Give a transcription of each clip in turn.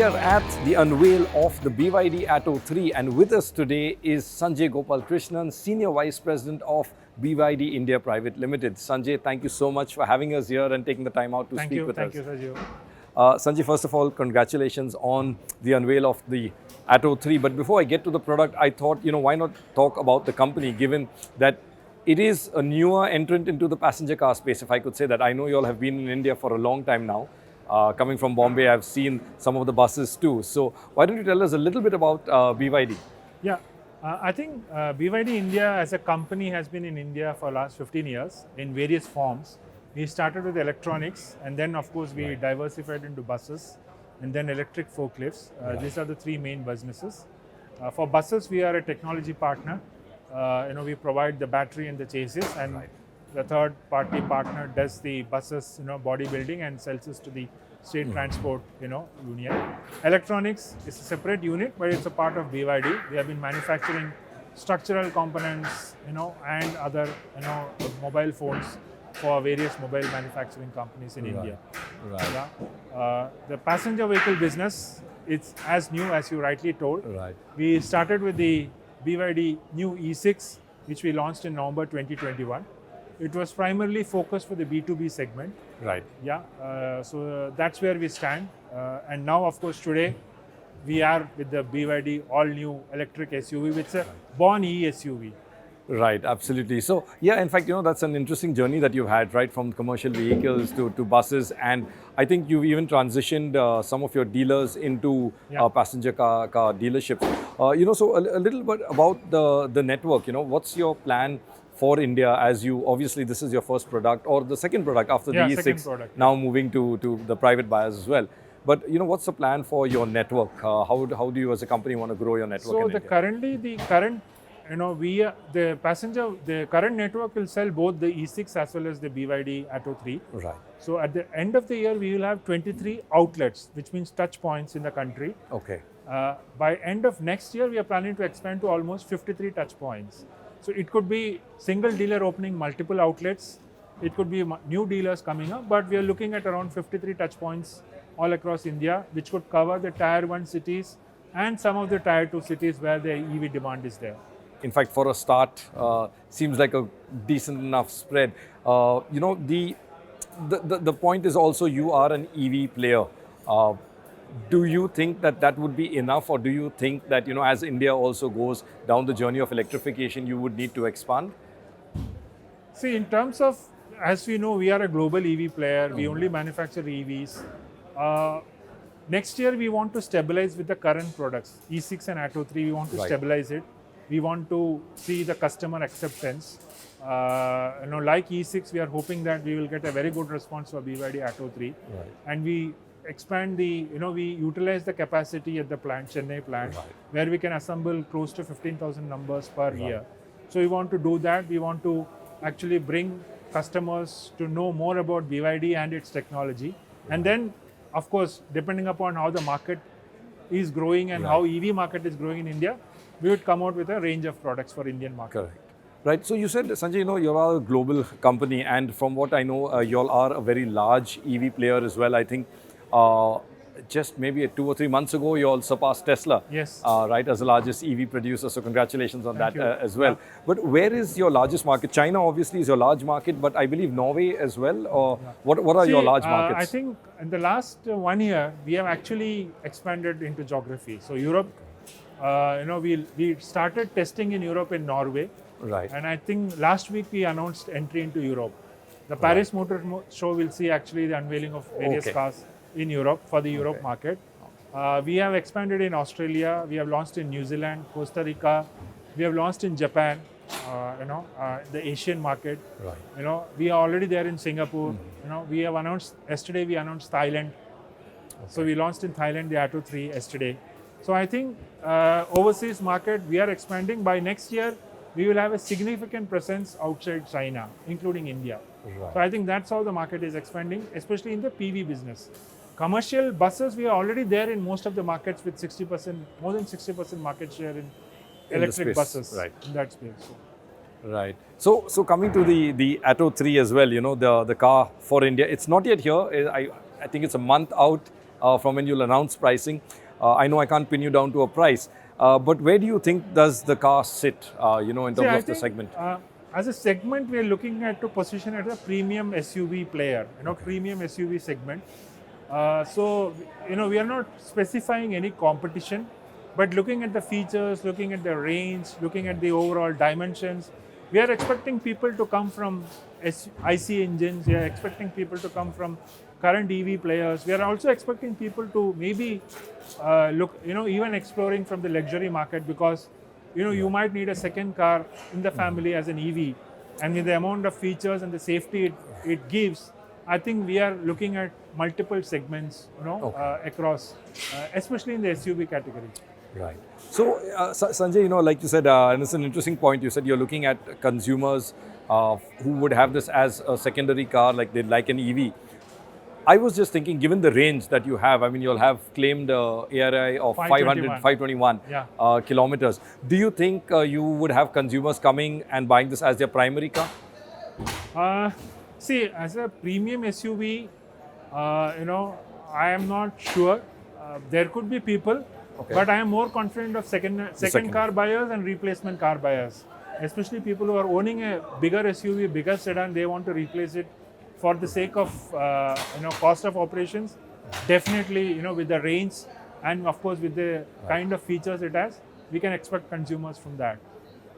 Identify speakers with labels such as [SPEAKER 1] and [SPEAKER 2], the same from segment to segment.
[SPEAKER 1] are at the unveil of the BYD Atto 3, and with us today is Sanjay Gopalakrishnan, Senior Vice President of BYD India Private Limited. Sanjay, thank you so much for having us here and taking the time out to speak with us.
[SPEAKER 2] Thank you, Sergio.
[SPEAKER 1] Sanjay, first of all, congratulations on the unveil of the Atto 3. But before I get to the product, I thought, why not talk about the company, given that it is a newer entrant into the passenger car space, if I could say that. I know you all have been in India for a long time now. Coming from Bombay, I've seen some of the buses too. So why don't you tell us a little bit about BYD?
[SPEAKER 2] Yeah, I think BYD India as a company has been in India for last 15 years in various forms. We started with electronics, and then of course we diversified into buses and then electric forklifts. These are the three main businesses. For buses, we are a technology partner. We provide the battery and the chassis, and the third party partner does the buses, bodybuilding and sells it to the state transport, union. Electronics is a separate unit, but it's a part of BYD. We have been manufacturing structural components, and other, mobile phones for various mobile manufacturing companies in India. The passenger vehicle business, it's as new as you rightly told. We started with the BYD new E6, which we launched in November 2021. It was primarily focused for the B2B segment. So that's where we stand. And now, of course, today we are with the BYD all-new electric SUV, which is a born e-SUV.
[SPEAKER 1] Right, absolutely. So, yeah, in fact, that's an interesting journey that you've had, right, from commercial vehicles to buses. And I think you've even transitioned some of your dealers into passenger car dealerships. So a little bit about the network, what's your plan for India, as you, obviously this is your first product or the second product after the E6, now moving to the private buyers as well. But what's the plan for your network? How do you as a company want to grow your network in India?
[SPEAKER 2] The current network will sell both the E6 as well as the BYD Atto 3.
[SPEAKER 1] Right.
[SPEAKER 2] So at the end of the year, we will have 23 outlets, which means touch points in the country.
[SPEAKER 1] Okay.
[SPEAKER 2] By end of next year, we are planning to expand to almost 53 touch points. So it could be single dealer opening multiple outlets. It could be new dealers coming up, but we are looking at around 53 touch points all across India, which could cover the Tier 1 cities and some of the Tier 2 cities where the EV demand is there.
[SPEAKER 1] In fact, for a start, seems like a decent enough spread. The point is also you are an EV player. Do you think that would be enough, or do you think that, as India also goes down the journey of electrification, you would need to expand?
[SPEAKER 2] See, in terms of, as we know, we are a global EV player. We only manufacture EVs. Next year, we want to stabilize with the current products. E6 and Atto 3, we want to stabilize it. We want to see the customer acceptance. Like E6, we are hoping that we will get a very good response for BYD Atto 3. And we expand we utilize the capacity at the plant, Chennai plant, where we can assemble close to 15,000 numbers per year. So we want to do that. We want to actually bring customers to know more about BYD and its technology. And then, of course, depending upon how the market is growing and how EV market is growing in India, we would come out with a range of products for Indian market.
[SPEAKER 1] Correct. Right. So you said, Sanjay, you are a global company, and from what I know, you all are a very large EV player as well. I think just maybe 2 or 3 months ago, you all surpassed Tesla.
[SPEAKER 2] Yes.
[SPEAKER 1] Right, as the largest EV producer. So congratulations on that as well. But where is your largest market? China obviously is your large market, but I believe Norway as well. Or what are your large markets?
[SPEAKER 2] I think in the last 1 year, we have actually expanded into geography. So Europe, we started testing in Europe in Norway.
[SPEAKER 1] Right.
[SPEAKER 2] And I think last week we announced entry into Europe. The Paris Motor Show will see actually the unveiling of various cars in Europe for the Europe market. We have expanded in Australia. We have launched in New Zealand, Costa Rica. We have launched in Japan. The Asian market. We are already there in Singapore. We have announced yesterday. We announced Thailand. So we launched in Thailand the Atto 3 yesterday. So I think overseas market we are expanding. By next year, we will have a significant presence outside China, including India. So I think that's how the market is expanding, especially in the PV business. Commercial buses, we are already there in most of the markets with 60%, more than 60% market share in electric buses in that space.
[SPEAKER 1] Right. So coming to the Atto 3 as well, the car for India, it's not yet here. I think it's a month out. from when you'll announce pricing. I know I can't pin you down to a price, but where do you think does the car sit, in terms of the segment?
[SPEAKER 2] As a segment, we are looking at to position as a premium SUV player, premium SUV segment. So, we are not specifying any competition, but looking at the features, looking at the range, looking at the overall dimensions, we are expecting people to come from IC engines. We are expecting people to come from current EV players. We are also expecting people to maybe look, even exploring from the luxury market, because you might need a second car in the family as an EV, and with the amount of features and the safety it gives, I think we are looking at multiple segments, across, especially in the SUV category.
[SPEAKER 1] Right. So, Sanjay, like you said, and it's an interesting point. You said you're looking at consumers who would have this as a secondary car, like they'd like an EV. I was just thinking, given the range that you have, I mean, you'll have claimed ARI of 521 kilometers. Do you think you would have consumers coming and buying this as their primary car?
[SPEAKER 2] See, as a premium SUV, I am not sure. There could be people, but I am more confident of second car buyers and replacement car buyers, especially people who are owning a bigger SUV, bigger sedan. They want to replace it for the sake of cost of operations. Definitely, with the range and of course with the kind of features it has, we can expect consumers from that.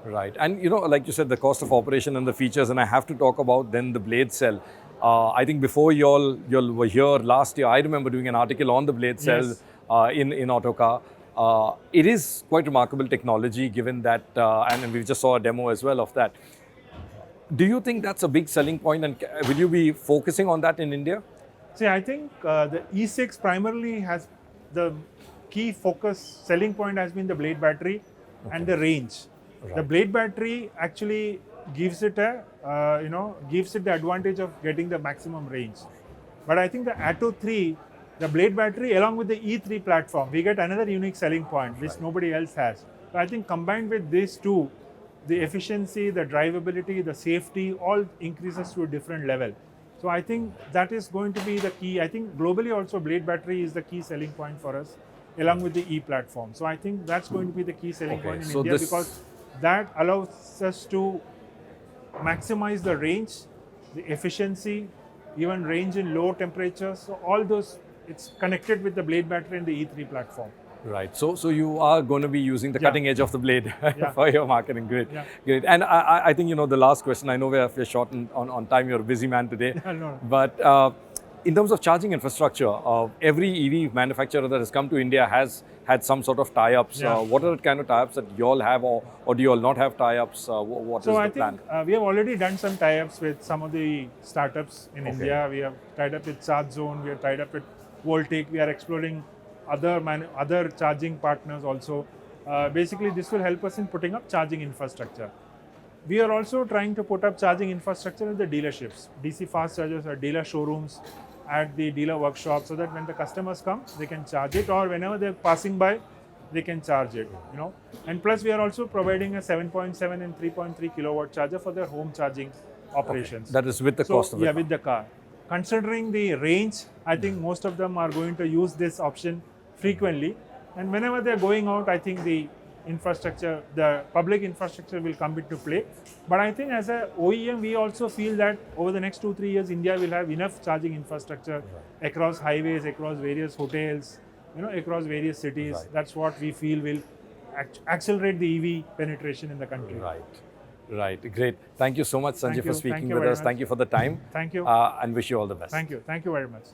[SPEAKER 1] Right. And like you said, the cost of operation and the features, and I have to talk about then the blade cell. I think before y'all were here last year, I remember doing an article on the blade cell in Autocar. It is quite remarkable technology, given that, and we just saw a demo as well of that. Do you think that's a big selling point, and will you be focusing on that in India?
[SPEAKER 2] See, I think the E6 primarily has the key focus selling point has been the blade battery and the range. Right. The blade battery actually gives it the advantage of getting the maximum range. But I think the Atto 3, the blade battery along with the E3 platform, we get another unique selling point which nobody else has. So I think combined with these two, the efficiency, the drivability, the safety, all increases to a different level. So I think that is going to be the key. I think globally also blade battery is the key selling point for us, along with the E platform. So I think that's going to be the key selling point in India, because that allows us to maximize the range, the efficiency, even range in low temperatures. So all those, it's connected with the blade battery and the E3 platform.
[SPEAKER 1] Right. So you are going to be using the cutting edge of the blade for your marketing. Great. Yeah. Great. And I think, the last question, I know we're short on time. You're a busy man today.
[SPEAKER 2] No.
[SPEAKER 1] But in terms of charging infrastructure, every EV manufacturer that has come to India has had some sort of tie-ups. What are the kind of tie-ups that you all have, or do you all not have tie-ups? What is the plan?
[SPEAKER 2] So I think we have already done some tie-ups with some of the startups in India. We have tied up with Charge Zone. We have tied up with Voltic. We are exploring other charging partners also. Basically, this will help us in putting up charging infrastructure. We are also trying to put up charging infrastructure in the dealerships, DC fast chargers or dealer showrooms at the dealer workshop, so that when the customers come, they can charge it, or whenever they're passing by, they can charge it. And plus, we are also providing a 7.7 and 3.3 kilowatt charger for their home charging operations.
[SPEAKER 1] That is with the cost of it.
[SPEAKER 2] Yeah, with the car. Considering the range, I think most of them are going to use this option frequently, and whenever they're going out, I think the infrastructure, the public infrastructure will come into play. But I think as a OEM, we also feel that over the next 2-3 years, India will have enough charging infrastructure across highways, across various hotels, across various cities. That's what we feel will accelerate the EV penetration in the country.
[SPEAKER 1] Right. Great. Thank you so much, Sanjay, for speaking with us. Thank you for the time.
[SPEAKER 2] Thank you.
[SPEAKER 1] And wish you all the best.
[SPEAKER 2] Thank you very much.